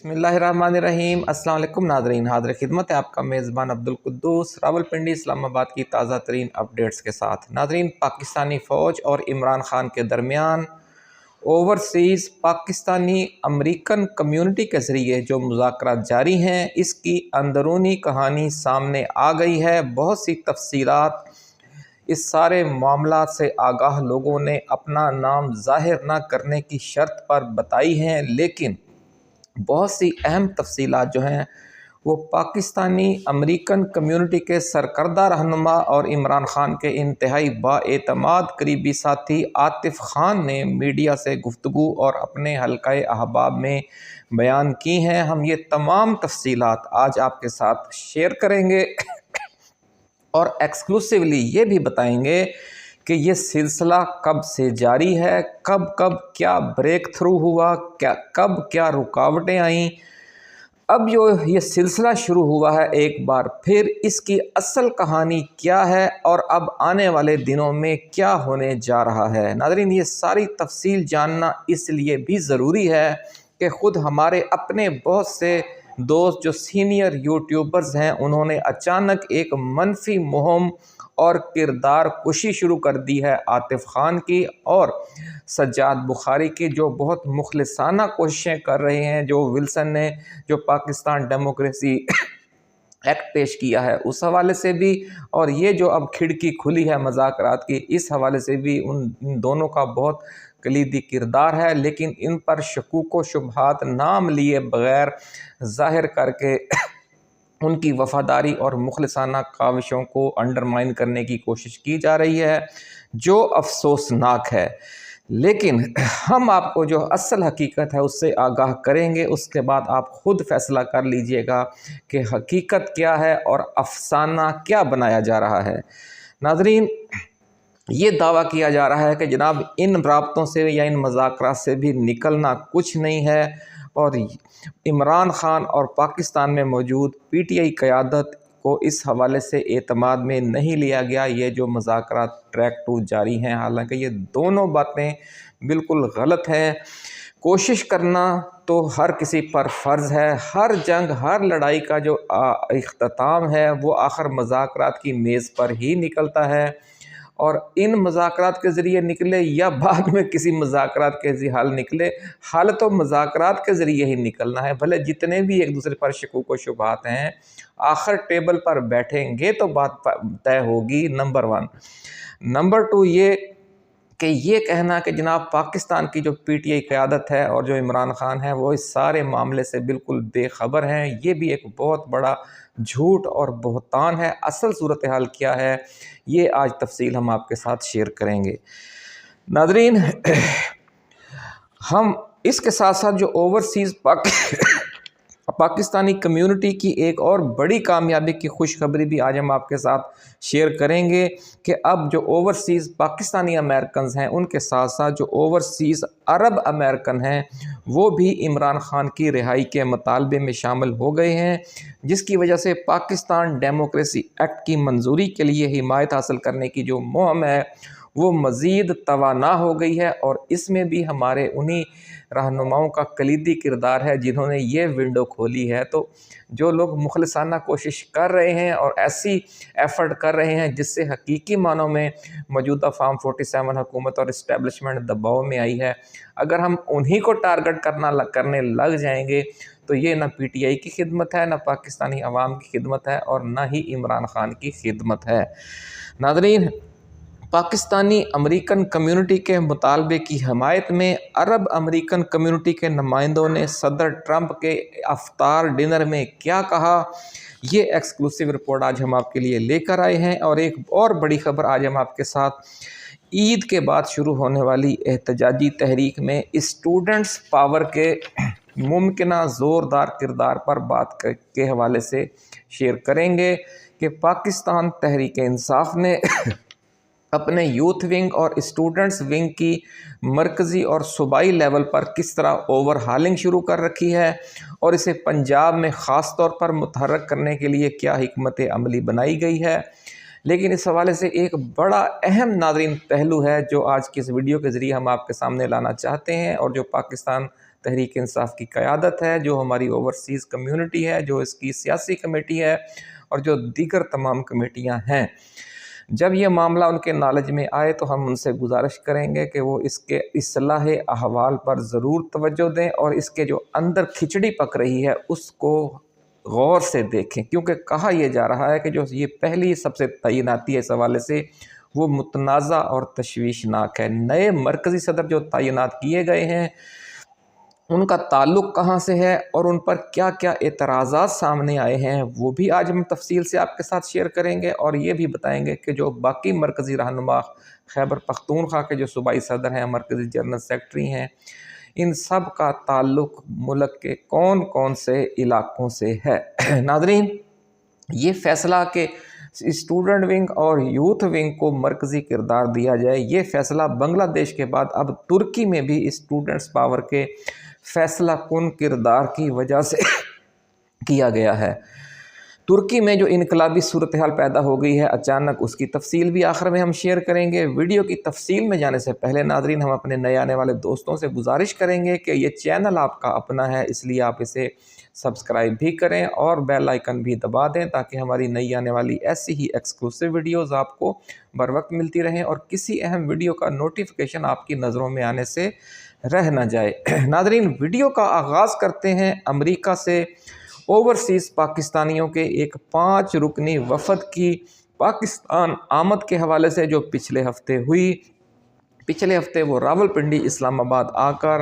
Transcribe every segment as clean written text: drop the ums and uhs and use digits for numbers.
बिस्मिल्लाहिर्रहमानिर्रहीम। अस्सलाम वालेकुम नाज़रीन, हाज़िर खिदमत है आपका मेज़बान अब्दुल कुद्दूस रावलपिंडी इस्लामाबाद की ताज़ा तरीन अपडेट्स के साथ। नाज़रीन, पाकिस्तानी फ़ौज और इमरान ख़ान के दरमियान ओवरसीज़ पाकिस्तानी अमरीकन कम्युनिटी के ज़रिए जो मुज़ाकरात जारी हैं, इसकी अंदरूनी कहानी सामने आ गई है। बहुत सी तफ़सीलात इस सारे मामला से आगाह लोगों ने अपना नाम ज़ाहिर न करने की शर्त पर बताई हैं, लेकिन बहुत सी अहम तफसीलात जो हैं वो पाकिस्तानी अमरीकन कम्युनिटी के सरकर्दा रहनुमा और इमरान ख़ान के इंतहाई बाएतमाद करीबी साथी आतिफ़ ख़ान ने मीडिया से गुफ्तगू और अपने हल्क़ाए अहबाब में बयान की हैं। हम ये तमाम तफसीलात आज आपके साथ शेयर करेंगे और एक्सक्लूसिवली ये भी बताएंगे कि ये सिलसिला कब से जारी है, कब कब क्या ब्रेक थ्रू हुआ, कब क्या रुकावटें आईं। अब जो ये सिलसिला शुरू हुआ है एक बार फिर, इसकी असल कहानी क्या है और अब आने वाले दिनों में क्या होने जा रहा है। नाज़रीन, ये सारी तफसील जानना इसलिए भी ज़रूरी है कि ख़ुद हमारे अपने बहुत से दोस्त जो सीनियर यूट्यूबर्स हैं, उन्होंने अचानक एक मनफी मुहिम और किरदार कुशी शुरू कर दी है आतिफ़ ख़ान की और सज्जाद बुखारी की, जो बहुत मुखलिसाना कोशिशें कर रहे हैं। जो विल्सन ने जो पाकिस्तान डेमोक्रेसी एक्ट पेश किया है उस हवाले से भी, और ये जो अब खिड़की खुली है मज़ाकरात की, इस हवाले से भी इन दोनों का बहुत कलीदी किरदार है। लेकिन इन पर शकूक व शुबहात नाम लिए बग़ैर ज़ाहिर करके उनकी वफ़ादारी और मुखलिसाना काविशों को अंडरमाइन करने की कोशिश की जा रही है, जो अफसोसनाक है। लेकिन हम आपको जो असल हकीकत है उससे आगाह करेंगे, उसके बाद आप ख़ुद फ़ैसला कर लीजिएगा कि हकीकत क्या है और अफसाना क्या बनाया जा रहा है। नाज़रीन, ये दावा किया जा रहा है कि जनाब इन राब्तों से या इन मज़ाकरात से भी निकलना कुछ नहीं है और इमरान ख़ान और पाकिस्तान में मौजूद पीटीआई क़यादत को इस हवाले से एतमाद में नहीं लिया गया। ये जो मुज़ाकरात ट्रैक 2 जारी हैं, हालांकि ये दोनों बातें बिल्कुल गलत हैं। कोशिश करना तो हर किसी पर फ़र्ज़ है। हर जंग, हर लड़ाई का जो इख्तिताम है वो आखिर मुज़ाकरात की मेज़ पर ही निकलता है, और इन मुज़ाकरात के ज़रिए निकले या बाद में किसी मुज़ाकरात के हल निकले, हल तो मुज़ाकरात के ज़रिए ही निकलना है। भले जितने भी एक दूसरे पर शकूक व शुबहात हैं, आखिर टेबल पर बैठेंगे तो बात तय होगी। नंबर 1। नंबर 2 ये कि ये कहना कि जनाब पाकिस्तान की जो पीटीआई क़यादत है और जो इमरान ख़ान है वो इस सारे मामले से बिल्कुल बेखबर हैं, ये भी एक बहुत बड़ा झूठ और बहतान है। असल सूरत हाल क्या है, ये आज तफसील हम आपके साथ शेयर करेंगे। नाज़रीन, हम इसके साथ साथ जो ओवरसीज़ पाकिस्तानी कम्युनिटी की एक और बड़ी कामयाबी की खुशखबरी भी आज हम आपके साथ शेयर करेंगे कि अब जो ओवरसीज़ पाकिस्तानी अमेरिकन हैं, उनके साथ साथ जो ओवरसीज़ अरब अमेरिकन हैं वो भी इमरान ख़ान की रिहाई के मुतालबे में शामिल हो गए हैं, जिसकी वजह से पाकिस्तान डेमोक्रेसी एक्ट की मंजूरी के लिए हिमायत हासिल करने की जो मुहिम है वो मज़ीद तवाना हो गई है। और इसमें भी हमारे उन्हीं रहनुमाओं का कलीदी किरदार है जिन्होंने ये विंडो खोली है। तो जो लोग मुखलिसाना कोशिश कर रहे हैं और ऐसी एफ़र्ट कर रहे हैं जिससे हकीकी मानों में मौजूदा फार्म 47 हुकूमत और इस्टेब्लिशमेंट दबाव में आई है, अगर हम उन्हीं को टारगेट करने लग जाएंगे तो ये ना पीटीआई की खिदमत है, ना पाकिस्तानी अवाम की खिदमत है, और ना ही इमरान ख़ान की खिदमत है। नाज़रीन, पाकिस्तानी अमरीकन कम्युनिटी के मुतालबे की हमायत में अरब अमरीकन कम्युनिटी के नुमाइंदों ने सदर ट्रंप के अफ्तार डिनर में क्या कहा, ये एक्सक्लूसिव रिपोर्ट आज हम आपके लिए लेकर आए हैं। और एक और बड़ी खबर आज हम आपके साथ ईद के बाद शुरू होने वाली एहतजाजी तहरीक में स्टूडेंट्स पावर के मुमकिना ज़ोरदार किरदार पर बात के हवाले से शेयर करेंगे कि पाकिस्तान तहरीक इंसाफ ने अपने यूथ विंग और स्टूडेंट्स विंग की मरकज़ी और सूबाई लेवल पर किस तरह ओवरहालिंग शुरू कर रखी है और इसे पंजाब में ख़ास तौर पर मुतहर्रक करने के लिए क्या हिकमत अमली बनाई गई है। लेकिन इस हवाले से एक बड़ा अहम नाज़रीन पहलू है जो आज की इस वीडियो के ज़रिए हम आपके सामने लाना चाहते हैं और जो पाकिस्तान تحریک انصاف کی قیادت ہے، جو ہماری اوورسیز کمیونٹی ہے، جو اس کی سیاسی کمیٹی ہے اور جو دیگر تمام کمیٹیاں ہیں، جب یہ معاملہ ان کے نالج میں آئے تو ہم ان سے گزارش کریں گے کہ وہ اس کے اصلاح احوال پر ضرور توجہ دیں اور اس کے جو اندر کھچڑی پک رہی ہے اس کو غور سے دیکھیں، کیونکہ کہا یہ جا رہا ہے کہ جو یہ پہلی سب سے تعیناتی ہے اس حوالے سے وہ متنازع اور تشویشناک ہے۔ نئے مرکزی صدر جو تعینات کیے گئے ہیں ان کا تعلق کہاں سے ہے اور ان پر کیا کیا اعتراضات سامنے آئے ہیں وہ بھی آج ہم تفصیل سے آپ کے ساتھ شیئر کریں گے، اور یہ بھی بتائیں گے کہ جو باقی مرکزی رہنما خیبر پختونخوا کے جو صوبائی صدر ہیں، مرکزی جنرل سیکرٹری ہیں، ان سب کا تعلق ملک کے کون کون سے علاقوں سے ہے۔ ناظرین، یہ فیصلہ کہ اسٹوڈنٹ ونگ اور یوتھ ونگ کو مرکزی کردار دیا جائے، یہ فیصلہ بنگلہ دیش کے بعد اب ترکی میں بھی اسٹوڈنٹس پاور کے فیصلہ کن کردار کی وجہ سے کیا گیا ہے۔ ترکی میں جو انقلابی صورتحال پیدا ہو گئی ہے اچانک، اس کی تفصیل بھی آخر میں ہم شیئر کریں گے۔ ویڈیو کی تفصیل میں جانے سے پہلے ناظرین، ہم اپنے نئے آنے والے دوستوں سے گزارش کریں گے کہ یہ چینل آپ کا اپنا ہے، اس لیے آپ اسے سبسکرائب بھی کریں اور بیل آئیکن بھی دبا دیں تاکہ ہماری نئی آنے والی ایسی ہی ایکسکلوسیو ویڈیوز آپ کو بر وقت ملتی رہیں اور کسی اہم ویڈیو کا نوٹیفیکیشن آپ کی نظروں میں آنے سے رہ نہ جائے۔ ناظرین، ویڈیو کا آغاز کرتے ہیں امریکہ سے۔ اوورسیز پاکستانیوں کے ایک 5 رکنی وفد کی پاکستان آمد کے حوالے سے جو پچھلے ہفتے ہوئی۔ پچھلے ہفتے وہ راولپنڈی اسلام آباد آ کر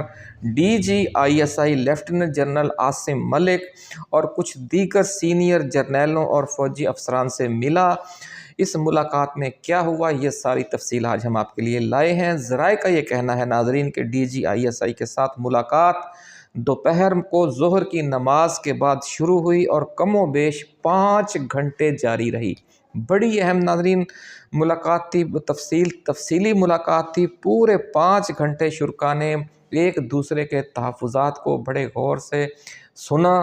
DGISI لیفٹیننٹ جنرل عاصم ملک اور کچھ دیگر سینئر جرنیلوں اور فوجی افسران سے ملا۔ اس ملاقات میں کیا ہوا، یہ ساری تفصیل آج ہم آپ کے لیے لائے ہیں۔ ذرائع کا یہ کہنا ہے ناظرین کہ DGISI کے ساتھ ملاقات دوپہر کو ظہر کی نماز کے بعد شروع ہوئی اور کم و بیش 5 گھنٹے جاری رہی۔ بڑی اہم ناظرین ملاقات تھی، تفصیلی ملاقات تھی۔ پورے 5 گھنٹے شرکاء نے ایک دوسرے کے تحفظات کو بڑے غور سے سنا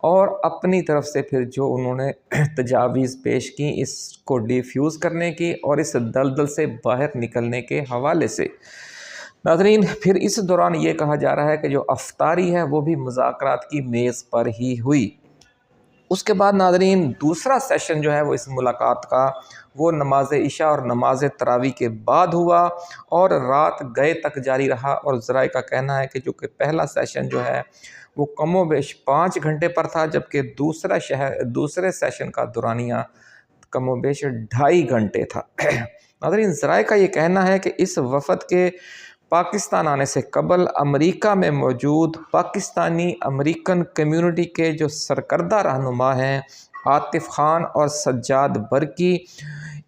اور اپنی طرف سے پھر جو انہوں نے تجاویز پیش کی اس کو ڈیفیوز کرنے کی اور اس دلدل سے باہر نکلنے کے حوالے سے۔ ناظرین، پھر اس دوران یہ کہا جا رہا ہے کہ جو افطاری ہے وہ بھی مذاکرات کی میز پر ہی ہوئی۔ اس کے بعد ناظرین دوسرا سیشن جو ہے وہ اس ملاقات کا وہ نماز عشاء اور نماز تراویح کے بعد ہوا اور رات گئے تک جاری رہا، اور ذرائع کا کہنا ہے کہ جو کہ پہلا سیشن جو ہے وہ کم و بیش 5 گھنٹے پر تھا، جبکہ دوسرے سیشن کا دورانیہ کم و بیش 2.5 گھنٹے تھا۔ ناظرین، ذرائع کا یہ کہنا ہے کہ اس وفد کے پاکستان آنے سے قبل امریکہ میں موجود پاکستانی امریکن کمیونٹی کے جو سرکردہ رہنما ہیں عاطف خان اور سجاد برکی،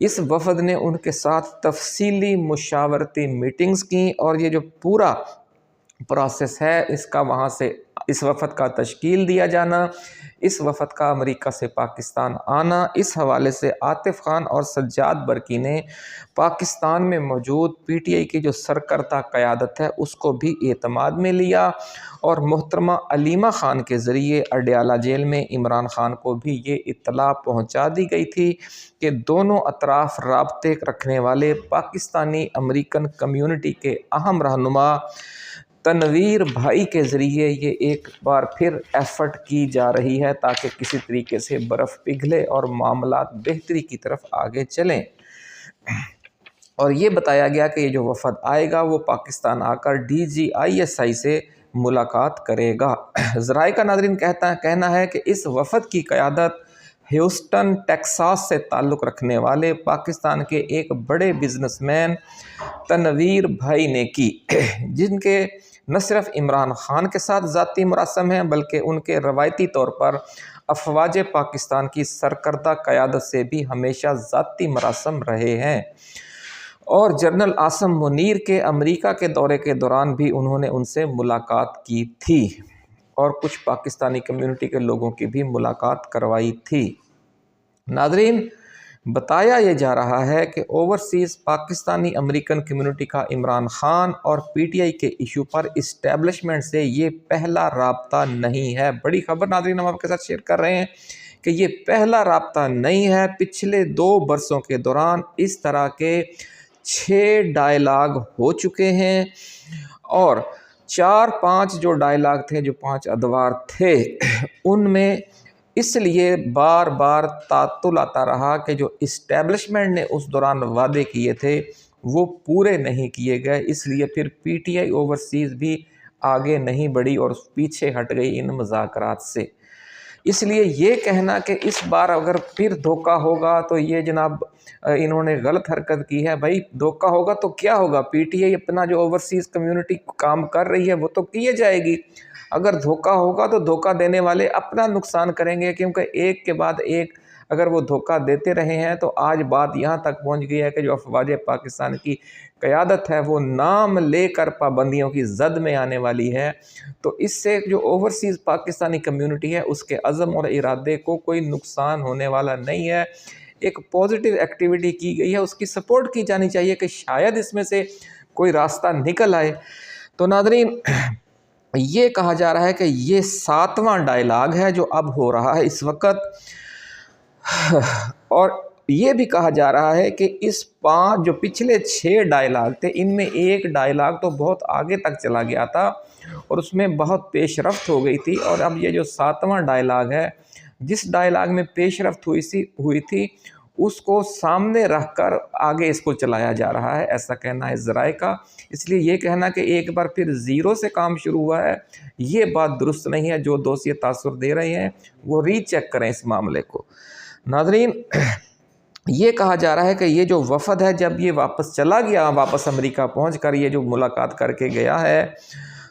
اس وفد نے ان کے ساتھ تفصیلی مشاورتی میٹنگز کی، اور یہ جو پورا پروسیس ہے اس کا وہاں سے اس وفد کا تشکیل دیا جانا، اس وفد کا امریکہ سے پاکستان آنا، اس حوالے سے عاطف خان اور سجاد برکی نے پاکستان میں موجود PTI کی جو سرکردہ قیادت ہے اس کو بھی اعتماد میں لیا، اور محترمہ علیمہ خان کے ذریعے اڈیالہ جیل میں عمران خان کو بھی یہ اطلاع پہنچا دی گئی تھی کہ دونوں اطراف رابطے رکھنے والے پاکستانی امریکن کمیونٹی کے اہم رہنما تنویر بھائی کے ذریعے یہ ایک بار پھر ایفرٹ کی جا رہی ہے تاکہ کسی طریقے سے برف پگھلے اور معاملات بہتری کی طرف آگے چلیں۔ اور یہ بتایا گیا کہ یہ جو وفد آئے گا وہ پاکستان آ کر DGISI سے ملاقات کرے گا۔ ذرائع کا ناظرین کہنا ہے کہ اس وفد کی قیادت ہیوسٹن ٹیکساس سے تعلق رکھنے والے پاکستان کے ایک بڑے بزنس مین تنویر بھائی نے کی، جن کے نہ صرف عمران خان کے ساتھ ذاتی مراسم ہیں بلکہ ان کے روایتی طور پر افواج پاکستان کی سرکردہ قیادت سے بھی ہمیشہ ذاتی مراسم رہے ہیں، اور جنرل عاصم منیر کے امریکہ کے دورے کے دوران بھی انہوں نے ان سے ملاقات کی تھی اور کچھ پاکستانی کمیونٹی کے لوگوں کی بھی ملاقات کروائی تھی۔ ناظرین، بتایا یہ جا رہا ہے کہ اوورسیز پاکستانی امریکن کمیونٹی کا عمران خان اور PTI کے ایشو پر اسٹیبلشمنٹ سے یہ پہلا رابطہ نہیں ہے۔ بڑی خبر ناظرین ہم آپ کے ساتھ شیئر کر رہے ہیں کہ یہ پہلا رابطہ نہیں ہے۔ پچھلے 2 برسوں کے دوران اس طرح کے 6 ڈائلاگ ہو چکے ہیں، اور 4-5 जो डायलॉग थे, जो 5 अदवार थे, उनमें इसलिए बार बार तातुल आता रहा कि जो इस्टेब्लिशमेंट ने उस दौरान वादे किए थे वो पूरे नहीं किए गए, इसलिए फिर पीटीआई ओवरसीज़ भी आगे नहीं बढ़ी और पीछे हट गई इन मुज़ाकरात से। इसलिए ये कहना कि इस बार अगर फिर धोखा होगा तो ये जनाब इन्होंने गलत हरकत की है, भाई धोखा होगा तो क्या होगा, पीटीआई अपना जो ओवरसीज़ कम्युनिटी काम कर रही है वो तो किए जाएगी। अगर धोखा होगा तो धोखा देने वाले अपना नुकसान करेंगे, क्योंकि एक के बाद एक अगर वो धोखा देते रहे हैं तो आज बात यहाँ तक पहुँच गई है कि जो अफवाज पाकिस्तान की क़यादत है वो नाम लेकर पाबंदियों की जद में आने वाली है। तो इससे जो ओवरसीज़ पाकिस्तानी कम्युनिटी है उसके अज़म और इरादे को कोई नुकसान होने वाला नहीं है। एक पॉजिटिव एक्टिविटी की गई है, उसकी सपोर्ट की जानी चाहिए कि शायद इसमें से कोई रास्ता निकल आए। तो नाज़रीन, ये कहा जा रहा है कि ये 7वां डायलॉग है जो अब हो रहा है इस वक्त, और ये भी कहा जा रहा है कि इस 5 जो पिछले 6 डायलॉग थे इनमें एक डायलॉग तो बहुत आगे तक चला गया था और उसमें बहुत पेशरफ्त हो गई थी, और अब ये जो 7वां डायलॉग है, जिस डायलॉग में पेशरफ्त हुई थी उसको सामने रखकर आगे इसको चलाया जा रहा है, ऐसा कहना है ज़राए का। इसलिए ये कहना कि एक बार फिर ज़ीरो से काम शुरू हुआ है, ये बात दुरुस्त नहीं है। जो दोस्त ये तासुर दे रहे हैं वो रीचेक करें इस मामले को। नाज़रीन, ये कहा जा रहा है कि ये जो वफ़द है जब ये वापस चला गया, वापस अमेरिका पहुंचकर ये जो मुलाकात करके गया है,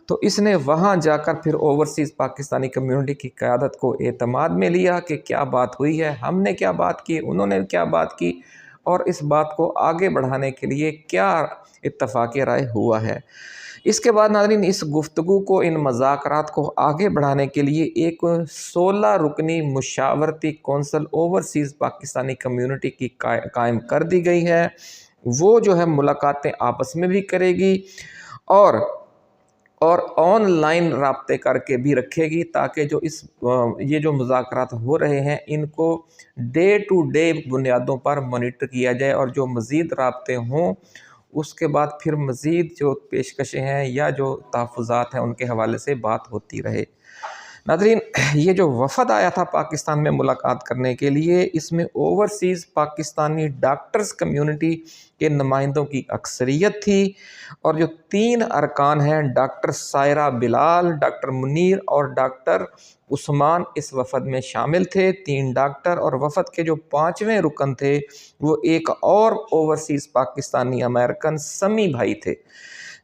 तो इसने वहाँ जाकर फिर ओवरसीज़ पाकिस्तानी कम्युनिटी की क़यादत को एतमाद में लिया कि क्या बात हुई है, हमने क्या बात की, उन्होंने क्या बात की, और इस बात को आगे बढ़ाने के लिए क्या इत्तफ़ाक़ राय हुआ है। इसके बाद नाज़रीन, इस गुफ्तगू को, इन मज़ाकरात को आगे बढ़ाने के लिए एक 16 रुकनी मुशावरती कौंसल ओवरसीज़ पाकिस्तानी कम्युनिटी की कायम कर दी गई है। वो जो है मुलाकातें आपस में भी करेगी और ऑनलाइन राब्ते करके भी रखेगी, ताकि जो ये जो मुज़ाकरात हो रहे हैं इनको डे टू डे बुनियादों पर मॉनिटर किया जाए, और जो मज़ीद राब्ते हों उसके बाद फिर मज़ीद जो पेशकशें हैं या जो तहफ़्फ़ुज़ात हैं उनके हवाले से बात होती रहे। नाज़रीन, ये जो वफ़द आया था पाकिस्तान में मुलाकात करने के लिए, इसमें ओवरसीज़ पाकिस्तानी डॉक्टर्स कम्युनिटी के नुमाइंदों की अक्सरियत थी, और जो 3 अरकान हैं, डॉक्टर सायरा बिलाल, डॉक्टर मुनीर और डॉक्टर उस्मान, इस वफ़द में शामिल थे। 3 डॉक्टर, और वफ़द के जो 5वें रुकन थे वो एक और ओवरसीज़ पाकिस्तानी अमेरिकन समी भाई थे,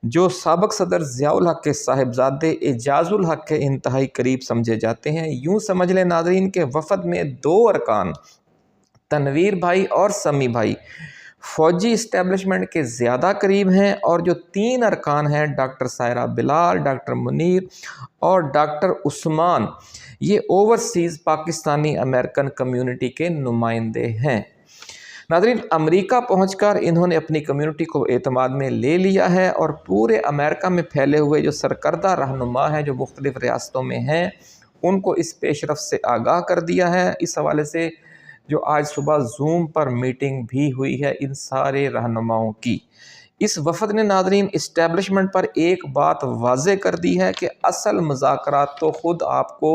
जो साबिक़ सदर ज़ियाउल हक़ के साहिबजादे एजाज़ुल हक़ के इंतहाई करीब समझे जाते हैं। यूँ समझ लें नाज़रीन के वफ़द में 2 अरकान, तनवीर भाई और समी भाई, फ़ौजी इस्टेब्लिशमेंट के ज़्यादा करीब हैं, और जो 3 अरकान हैं, डॉक्टर सायरा बिलाल, डॉक्टर मुनीर और डॉक्टर उस्मान, ये ओवरसीज़ पाकिस्तानी अमेरिकन कम्युनिटी के नुमाइंदे हैं। नाज़रीन, अमेरिका पहुंचकर इन्होंने अपनी कम्युनिटी को एतमाद में ले लिया है, और पूरे अमेरिका में फैले हुए जो सरकर्दा रहनुमा हैं जो मुख्तलिफ़ रियासतों में हैं उनको इस पेशरफ से आगाह कर दिया है। इस हवाले से जो आज सुबह ज़ूम पर मीटिंग भी हुई है इन सारे रहनुमाओं की, इस वफ़द ने नाज़रीन इस्टेब्लिशमेंट पर एक बात वाज़े कर दी है कि असल मुज़ाकरात तो ख़ुद आपको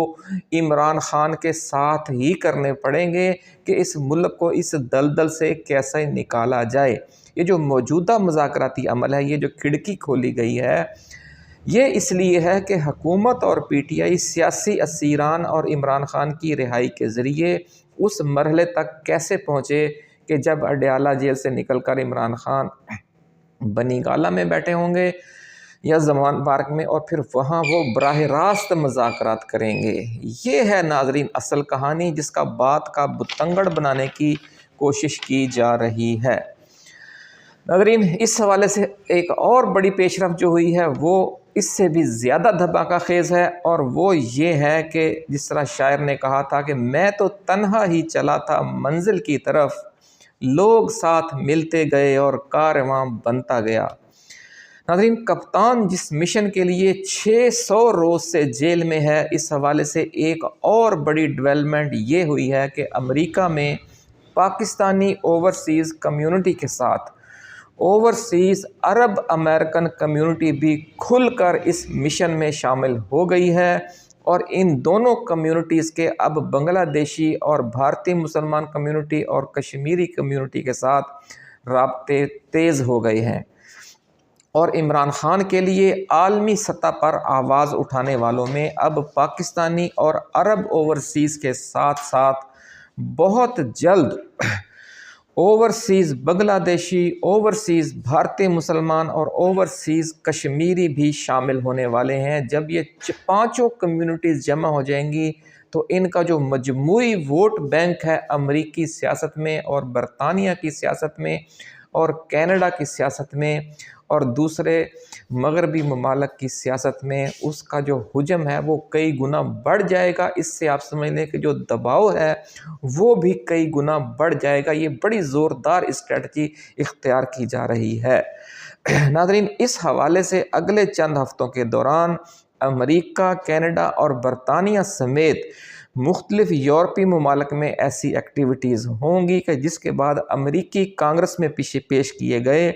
इमरान ख़ान के साथ ही करने पड़ेंगे कि इस मुल्क को इस दलदल से कैसे निकाला जाए। ये जो मौजूदा मुज़ाकराती अमल है, ये जो खिड़की खोली गई है, ये इसलिए है कि हुकूमत और पीटीआई सियासी असीरान और इमरान ख़ान की रिहाई के ज़रिए उस मरहले तक कैसे पहुँचे कि जब अडयाला जेल से निकल कर इमरान ख़ान बनी गाला में बैठे होंगे या ज़मान पार्क में, और फिर वहाँ वो बराह रास्त मुज़ाकरात करेंगे। ये है नाज़रीन असल कहानी, जिसका बात का बुतंगड़ बनाने की कोशिश की जा रही है। नाज़रीन, इस हवाले से एक और बड़ी पेशरफ जो हुई है वो इससे भी ज़्यादा धमाका खेज़ है, और वो ये है कि जिस तरह शायर ने कहा था कि मैं तो तन्हा ही चला था मंजिल की तरफ, लोग साथ मिलते गए और कारवां बनता गया। नाज़रीन, कप्तान जिस मिशन के लिए 600 रोज़ से जेल में है, इस हवाले से एक और बड़ी डेवलपमेंट ये हुई है कि अमेरिका में पाकिस्तानी ओवरसीज़ कम्युनिटी के साथ اوورسیز عرب امریکن کمیونٹی بھی کھل کر اس مشن میں شامل ہو گئی ہے اور ان دونوں کمیونٹیز کے اب بنگلہ دیشی اور بھارتی مسلمان کمیونٹی اور کشمیری کمیونٹی کے ساتھ رابطے تیز ہو گئے ہیں، اور عمران خان کے لیے عالمی سطح پر آواز اٹھانے والوں میں اب پاکستانی اور عرب اوورسیز کے ساتھ ساتھ بہت جلد اوورسیز بنگلہ دیشی، اوورسیز بھارتی مسلمان اور اوورسیز کشمیری بھی شامل ہونے والے ہیں۔ جب یہ پانچوں کمیونٹیز جمع ہو جائیں گی تو ان کا جو مجموعی ووٹ بینک ہے امریکی سیاست میں اور برطانیہ کی سیاست میں اور کینیڈا کی سیاست میں اور دوسرے مغربی ممالک کی سیاست میں، اس کا جو حجم ہے وہ کئی گنا بڑھ جائے گا۔ اس سے آپ سمجھ لیں کہ جو دباؤ ہے وہ بھی کئی گنا بڑھ جائے گا۔ یہ بڑی زوردار اسٹریٹجی اختیار کی جا رہی ہے۔ ناظرین، اس حوالے سے اگلے چند ہفتوں کے دوران امریکہ، کینیڈا اور برطانیہ سمیت مختلف یورپی ممالک میں ایسی ایکٹیویٹیز ہوں گی کہ جس کے بعد امریکی کانگریس میں پیش کیے گئے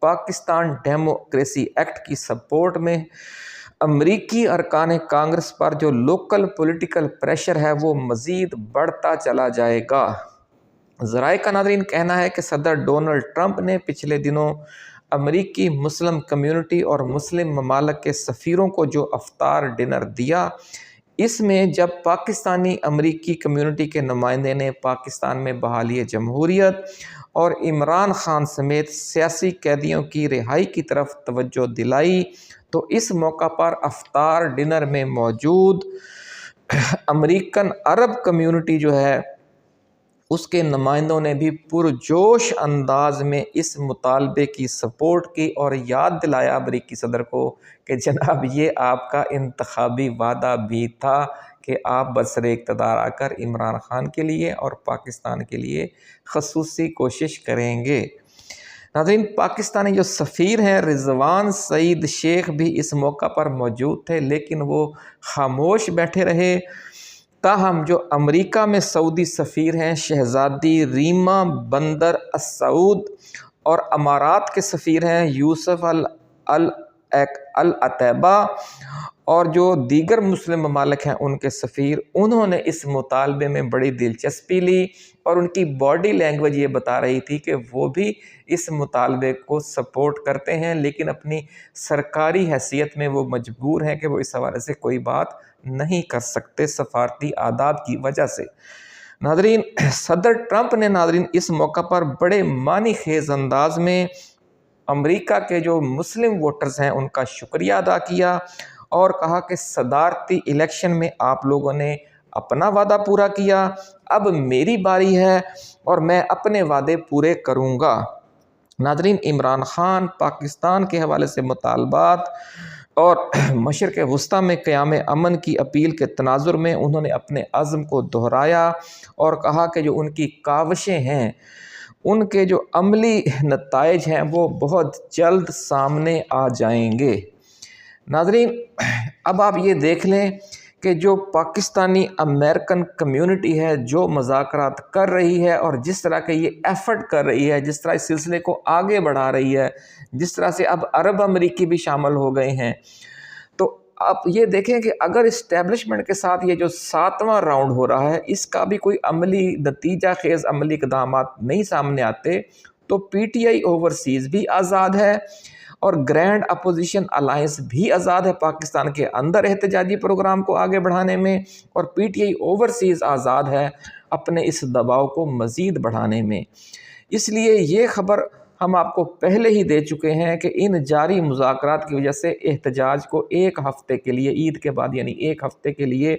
پاکستان ڈیموکریسی ایکٹ کی سپورٹ میں امریکی ارکان کانگریس پر جو لوکل پولیٹیکل پریشر ہے وہ مزید بڑھتا چلا جائے گا۔ ذرائع کا ناظرین کہنا ہے کہ صدر ڈونلڈ ٹرمپ نے پچھلے دنوں امریکی مسلم کمیونٹی اور مسلم ممالک کے سفیروں کو جو افطار ڈنر دیا، اس میں جب پاکستانی امریکی کمیونٹی کے نمائندے نے پاکستان میں بحالی جمہوریت اور عمران خان سمیت سیاسی قیدیوں کی رہائی کی طرف توجہ دلائی، تو اس موقع پر افطار ڈنر میں موجود امریکن عرب کمیونٹی جو ہے اس کے نمائندوں نے بھی پرجوش انداز میں اس مطالبے کی سپورٹ کی اور یاد دلایا امریکی صدر کو کہ جناب یہ آپ کا انتخابی وعدہ بھی تھا کہ آپ برسر اقتدار آ کر عمران خان کے لیے اور پاکستان کے لیے خصوصی کوشش کریں گے۔ ناظرین، پاکستانی جو سفیر ہیں رضوان سعید شیخ بھی اس موقع پر موجود تھے، لیکن وہ خاموش بیٹھے رہے۔ تاہم جو امریکہ میں سعودی سفیر ہیں شہزادی ریما بندر السعود اور امارات کے سفیر ہیں یوسف العتیبہ اور جو دیگر مسلم ممالک ہیں ان کے سفیر، انہوں نے اس مطالبے میں بڑی دلچسپی لی اور ان کی باڈی لینگویج یہ بتا رہی تھی کہ وہ بھی اس مطالبے کو سپورٹ کرتے ہیں، لیکن اپنی سرکاری حیثیت میں وہ مجبور ہیں کہ وہ اس حوالے سے کوئی بات نہیں کر سکتے سفارتی آداب کی وجہ سے۔ ناظرین، صدر ٹرمپ نے اس موقع پر بڑے معنی خیز انداز میں امریکہ کے جو مسلم ووٹرز ہیں ان کا شکریہ ادا کیا اور کہا کہ صدارتی الیکشن میں آپ لوگوں نے اپنا وعدہ پورا کیا، اب میری باری ہے اور میں اپنے وعدے پورے کروں گا۔ ناظرین، عمران خان پاکستان کے حوالے سے مطالبات اور مشرق وسطیٰ میں قیام امن کی اپیل کے تناظر میں انہوں نے اپنے عزم کو دہرایا اور کہا کہ جو ان کی کاوشیں ہیں ان کے جو عملی نتائج ہیں وہ بہت جلد سامنے آ جائیں گے۔ ناظرین، اب آپ یہ دیکھ لیں کہ جو پاکستانی امریکن کمیونٹی ہے جو مذاکرات کر رہی ہے اور جس طرح کے یہ ایفرٹ کر رہی ہے، جس طرح اس سلسلے کو آگے بڑھا رہی ہے، جس طرح سے اب عرب امریکی بھی شامل ہو گئے ہیں، تو آپ یہ دیکھیں کہ اگر اسٹیبلشمنٹ کے ساتھ یہ جو 7واں راؤنڈ ہو رہا ہے اس کا بھی کوئی عملی نتیجہ خیز عملی اقدامات نہیں سامنے آتے تو پی ٹی آئی اوورسیز بھی آزاد ہے اور گرینڈ اپوزیشن الائنس بھی آزاد ہے پاکستان کے اندر احتجاجی پروگرام کو آگے بڑھانے میں، اور پی ٹی آئی اوورسیز آزاد ہے اپنے اس دباؤ کو مزید بڑھانے میں۔ اس لیے یہ خبر ہم آپ کو پہلے ہی دے چکے ہیں کہ ان جاری مذاکرات کی وجہ سے احتجاج کو ایک ہفتے کے لیے، عید کے بعد یعنی ایک ہفتے کے لیے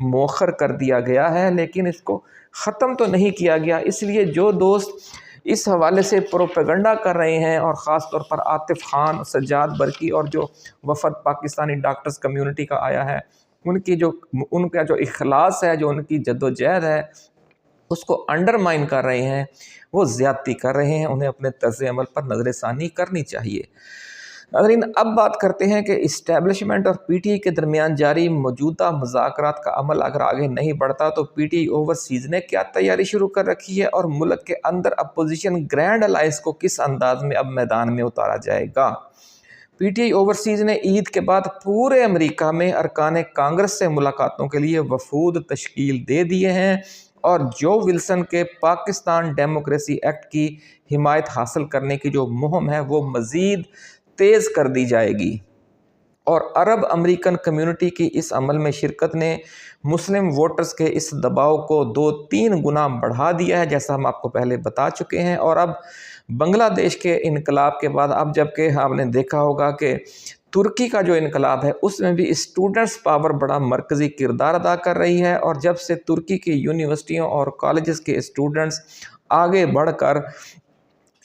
مؤخر کر دیا گیا ہے، لیکن اس کو ختم تو نہیں کیا گیا۔ اس لیے جو دوست اس حوالے سے پروپیگنڈا کر رہے ہیں اور خاص طور پر عاطف خان، سجاد برقی اور جو وفد پاکستانی ڈاکٹرز کمیونٹی کا آیا ہے، ان کا جو اخلاص ہے، جو ان کی جدوجہد ہے، اس کو انڈرمائن کر رہے ہیں، وہ زیادتی کر رہے ہیں۔ انہیں اپنے طرز عمل پر نظر ثانی کرنی چاہیے۔ नाज़रीन अब बात करते हैं कि इस्टेब्लिशमेंट और पीटीआई के दरमियान जारी मौजूदा मुज़ाकरात का अमल अगर आगे नहीं बढ़ता तो पीटीआई ओवरसीज़ ने क्या तैयारी शुरू कर रखी है और मुल्क के अंदर अपोजिशन ग्रैंड अलायंस को किस अंदाज में अब मैदान में उतारा जाएगा। पीटीआई ओवरसीज़ ने ईद के बाद पूरे अमेरिका में अरकान कांग्रेस से मुलाकातों के लिए वफूद तश्कील दे दिए हैं और जो विल्सन के पाकिस्तान डेमोक्रेसी एक्ट की हिमायत हासिल करने की जो मुहिम है वो मज़ीद तेज़ कर दी जाएगी। और अरब अमेरिकन कम्युनिटी की इस अमल में शिरकत ने मुस्लिम वोटर्स के इस दबाव को 2-3 गुना बढ़ा दिया है, जैसा हम आपको पहले बता चुके हैं। और अब बांग्लादेश के इनकलाब के बाद अब जबकि आपने देखा होगा कि तुर्की का जो इनकलाब है उसमें भी स्टूडेंट्स पावर बड़ा मरकज़ी किरदार अदा कर रही है। और जब से तुर्की की यूनिवर्सिटियों और कॉलेजेस के स्टूडेंट्स आगे बढ़कर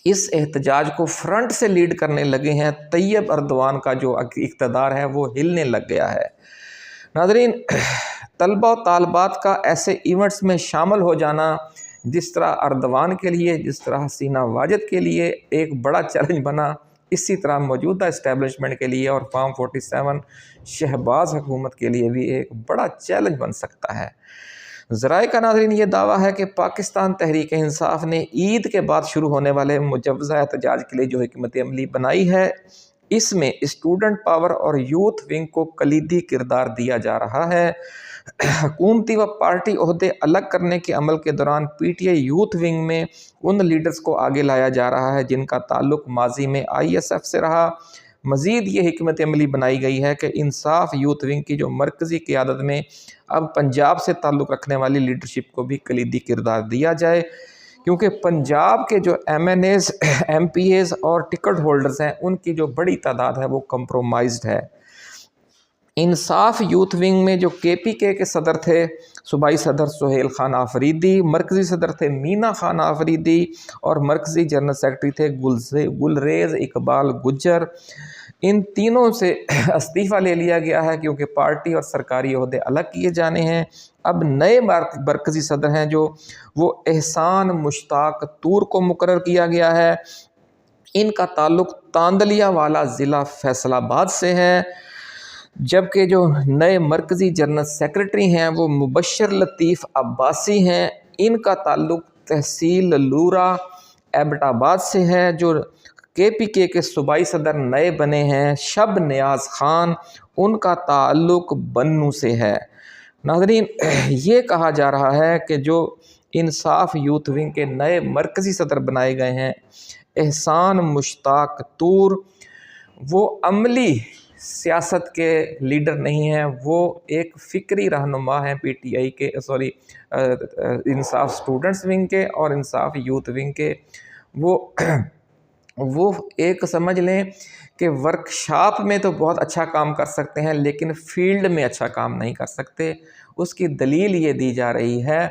इस एहतजाज को फ्रंट से लीड करने लगे हैं, तैयब अर्दवान का जो इक़्तिदार है वो हिलने लग गया है। नाज़रीन तलबा और तालबात का ऐसे इवेंट्स में शामिल हो जाना जिस तरह अर्दवान के लिए, जिस तरह हसीना वाजिद के लिए एक बड़ा चैलेंज बना, इसी तरह मौजूदा इस्टेब्लिशमेंट के लिए और फॉर्म 47 शहबाज हुकूमत के लिए भी एक बड़ा चैलेंज बन सकता है। ज़राए का नाज़रीन ये दावा है कि पाकिस्तान तहरीक इंसाफ ने ईद के बाद शुरू होने वाले मुजव्वज़ा एहतजाज के लिए जो हिकमत अमली बनाई है इसमें स्टूडेंट पावर और यूथ विंग को कलीदी किरदार दिया जा रहा है। हुकूमती व पार्टी ओहदे अलग करने के अमल के दौरान पीटीआई यूथ विंग में उन लीडर्स को आगे लाया जा रहा है जिनका ताल्लुक माजी में ISF से रहा। मज़ीद ये हिकमत अमली बनाई गई है कि इंसाफ यूथ विंग की जो मरकज़ी क़ियादत में अब पंजाब से ताल्लुक़ रखने वाली लीडरशिप को भी कलीदी किरदार दिया जाए, क्योंकि पंजाब के जो MNAs, MPAs और टिकट होल्डर्स हैं उनकी जो बड़ी तादाद है वो कंप्रोमाइज्ड है। इंसाफ यूथ विंग में जो KPK के सदर थे सूबाई सदर सुहेल खान आफरीदी, मरकज़ी सदर थे मीना खान आफरीदी और मरकज़ी जनरल सेक्रेटरी थे गुलरेज़ इकबाल गुज्जर। इन तीनों से इस्तीफ़ा ले लिया गया है क्योंकि पार्टी और सरकारी ओहदे अलग किए जाने हैं। अब नए मरकज़ी सदर हैं जो वो एहसान मुश्ताक तूर को मुकर्रर किया गया है। इनका ताल्लुक़ तांदलिया वाला ज़िला फैसलाबाद से है, जबकि जो नए मरकज़ी जनरल सेक्रेटरी हैं वो मुबशर लतीफ़ अब्बासी हैं। इनका ताल्लुक़ तहसील लूरा एबटाबाद से है। जो KPK के सूबाई सदर नए बने हैं शब नियाज़ खान, उनका ताल्लुक़ बन्नू से है। नाज़रीन ये कहा जा रहा है कि जो इंसाफ यूथ विंग के नए मरकज़ी सदर बनाए गए हैं एहसान मुश्ताक तूर, वो अमली सियासत के लीडर नहीं हैं, वो एक फ़िक्री रहनुमा हैं PTI के इंसाफ स्टूडेंट्स विंग के और इंसाफ यूथ विंग के। वो एक समझ लें कि वर्कशॉप में तो बहुत अच्छा काम कर सकते हैं लेकिन फील्ड में अच्छा काम नहीं कर सकते। उसकी दलील ये दी जा रही है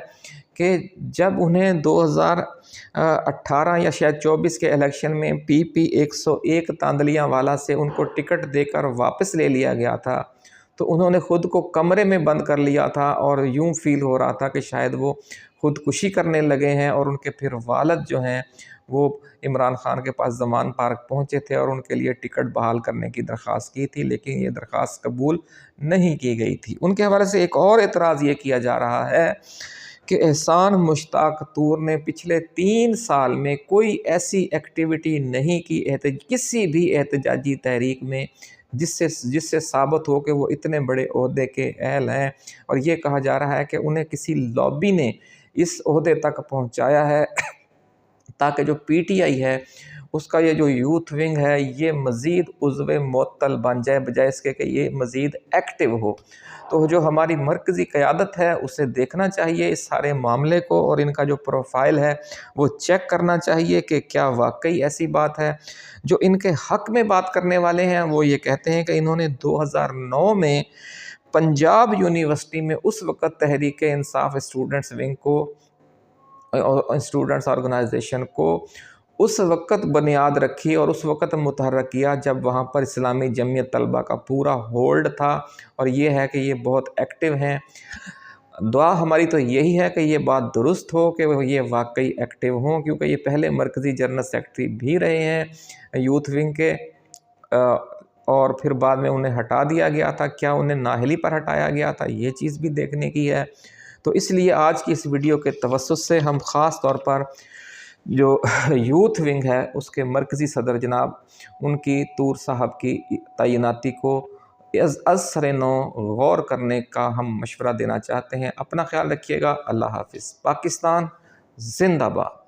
कि जब उन्हें 2018 या शायद 24 के इलेक्शन में PP 101 तांदलिया वाला से उनको टिकट देकर वापस ले लिया गया था तो उन्होंने ख़ुद को कमरे में बंद कर लिया था और यूं फील हो रहा था कि शायद वो ख़ुदकुशी करने लगे हैं। और उनके फिर वालिद जो हैं वो इमरान खान के पास ज़मान पार्क पहुँचे थे और उनके लिए टिकट बहाल करने की दरख्वास्त की थी, लेकिन ये दरख्वास्त कबूल नहीं की गई थी। उनके हवाले से एक और एतराज़ ये किया जा रहा है कि एहसान मुश्ताक तूर ने पिछले 3 साल में कोई ऐसी एक्टिविटी नहीं की किसी भी एहतजाजी तहरीक में जिससे साबित हो कि वो इतने बड़े ओहदे के अहल हैं। और ये कहा जा रहा है कि उन्हें किसी लॉबी ने इस ओहदे तक पहुंचाया है ताकि जो PTI है उसका ये जो यूथ विंग है ये मज़ीद उज़्व मुअत्तल बन जाए, बजाय इसके कि ये मज़ीद एक्टिव हो। तो जो हमारी मरकज़ी क़यादत है उसे देखना चाहिए इस सारे मामले को और इनका जो प्रोफाइल है वो चेक करना चाहिए कि क्या वाकई ऐसी बात है। जो इनके हक़ में बात करने वाले हैं वो ये कहते हैं कि इन्होंने 2009 में पंजाब यूनिवर्सिटी में उस वक़्त तहरीक इंसाफ स्टूडेंट्स विंग को और स्टूडेंट्स ऑर्गेनाइजेशन को उस वक़्त बुनियाद रखी और उस वक़्त मुतहर्रिक किया जब वहाँ पर इस्लामी जमीयत तलबा का पूरा होल्ड था। और ये है कि ये बहुत एक्टिव हैं। दुआ हमारी तो यही है कि ये बात दुरुस्त हो कि ये वाकई एक्टिव हों, क्योंकि ये पहले मरकज़ी जनरल सेक्रेटरी भी रहे हैं यूथ विंग के। اور پھر بعد میں انہیں ہٹا دیا گیا تھا، کیا انہیں نااہلی پر ہٹایا گیا تھا؟ یہ چیز بھی دیکھنے کی ہے۔ تو اس لیے آج کی اس ویڈیو کے توسط سے ہم خاص طور پر جو یوتھ ونگ ہے اس کے مرکزی صدر جناب ان کی طور صاحب کی تعیناتی کو از سر نو غور کرنے کا ہم مشورہ دینا چاہتے ہیں۔ اپنا خیال رکھیے گا۔ اللہ حافظ۔ پاکستان زندہ باد۔